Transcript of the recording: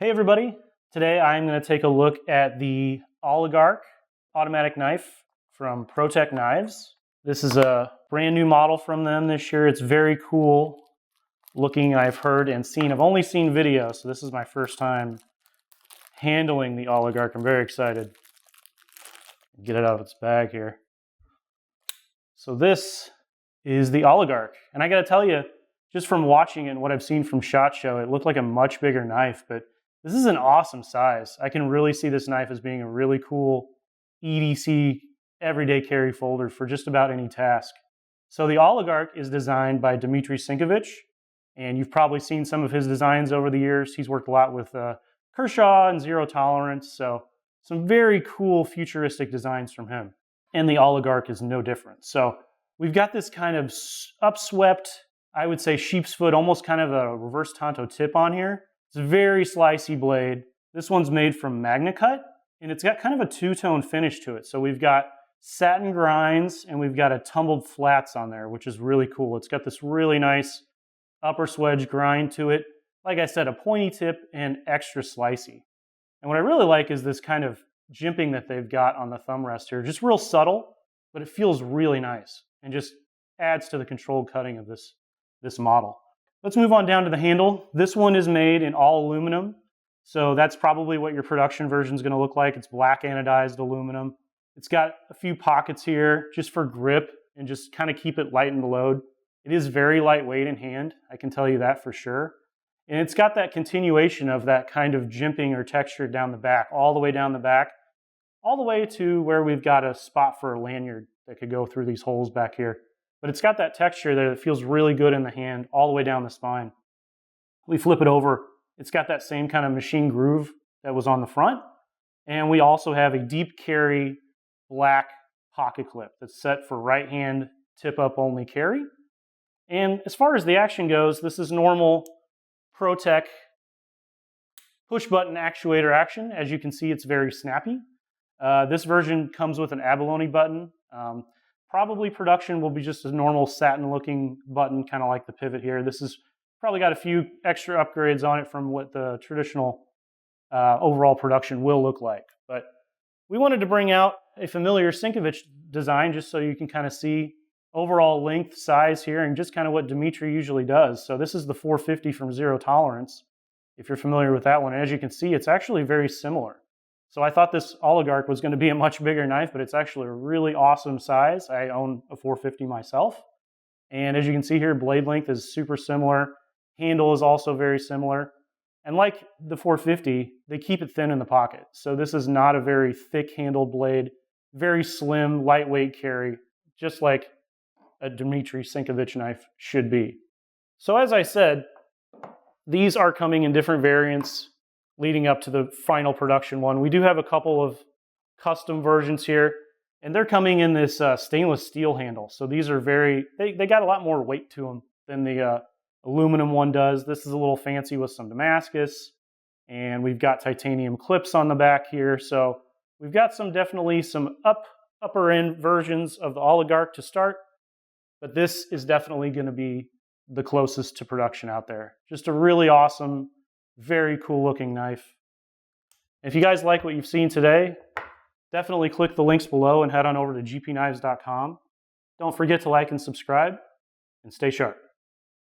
Hey everybody, today I'm going to take a look at the Oligarch automatic knife from Protech Knives. This is a brand new model from them this year. It's very cool looking. I've heard and seen. I've only seen videos, so this is my first time handling the Oligarch. I'm very excited. Get it out of its bag here. So this is the Oligarch, and I got to tell you, just from watching it and what I've seen from SHOT Show, it looked like a much bigger knife, but this is an awesome size. I can really see this knife as being a really cool EDC everyday carry folder for just about any task. So the Oligarch is designed by Dmitry Sinkevich, and you've probably seen some of his designs over the years. He's worked a lot with Kershaw and Zero Tolerance, so some very cool futuristic designs from him. And the Oligarch is no different. So we've got this kind of upswept, I would say sheep's foot, almost kind of a reverse tanto tip on here. It's a very slicey blade. This one's made from MagnaCut, and it's got kind of a two-tone finish to it. So we've got satin grinds, and we've got a tumbled flats on there, which is really cool. It's got this really nice upper swedge grind to it. Like I said, a pointy tip and extra slicey. And what I really like is this kind of jimping that they've got on the thumb rest here. Just real subtle, but it feels really nice and just adds to the controlled cutting of this model. Let's move on down to the handle. This one is made in all aluminum, so that's probably what your production version is going to look like. It's black anodized aluminum. It's got a few pockets here just for grip and just kind of keep it light in the load. It is very lightweight in hand, I can tell you that for sure. And it's got that continuation of that kind of jimping or texture down the back, all the way down the back, all the way to where we've got a spot for a lanyard that could go through these holes back here. But it's got that texture there that feels really good in the hand all the way down the spine. We flip it over. It's got that same kind of machine groove that was on the front. And we also have a deep carry black pocket clip that's set for right hand tip up only carry. And as far as the action goes, this is normal Protech push button actuator action. As you can see, it's very snappy. This version comes with an abalone button. Probably production will be just a normal satin looking button, kind of like the pivot here. This has probably got a few extra upgrades on it from what the traditional overall production will look like. But we wanted to bring out a familiar Sinkevich design just so you can kind of see overall length, size here, and just kind of what Dmitry usually does. So this is the 450 from Zero Tolerance, if you're familiar with that one. And as you can see, it's actually very similar. So I thought this Oligarch was going to be a much bigger knife, but it's actually a really awesome size. I own a 450 myself. And as you can see here, blade length is super similar. Handle is also very similar. And like the 450, they keep it thin in the pocket. So this is not a very thick handled blade, very slim, lightweight carry, just like a Dmitry Sinkevich knife should be. So as I said, these are coming in different variants leading up to the final production one. We do have a couple of custom versions here, and they're coming in this stainless steel handle. So these are they got a lot more weight to them than the aluminum one does. This is a little fancy with some Damascus, and we've got titanium clips on the back here. So we've got definitely some upper end versions of the Oligarch to start, but this is definitely going to be the closest to production out there. Just a really awesome, very cool looking knife. If you guys like what you've seen today, definitely click the links below and head on over to GPKNIVES.com. Don't forget to like and subscribe, and stay sharp.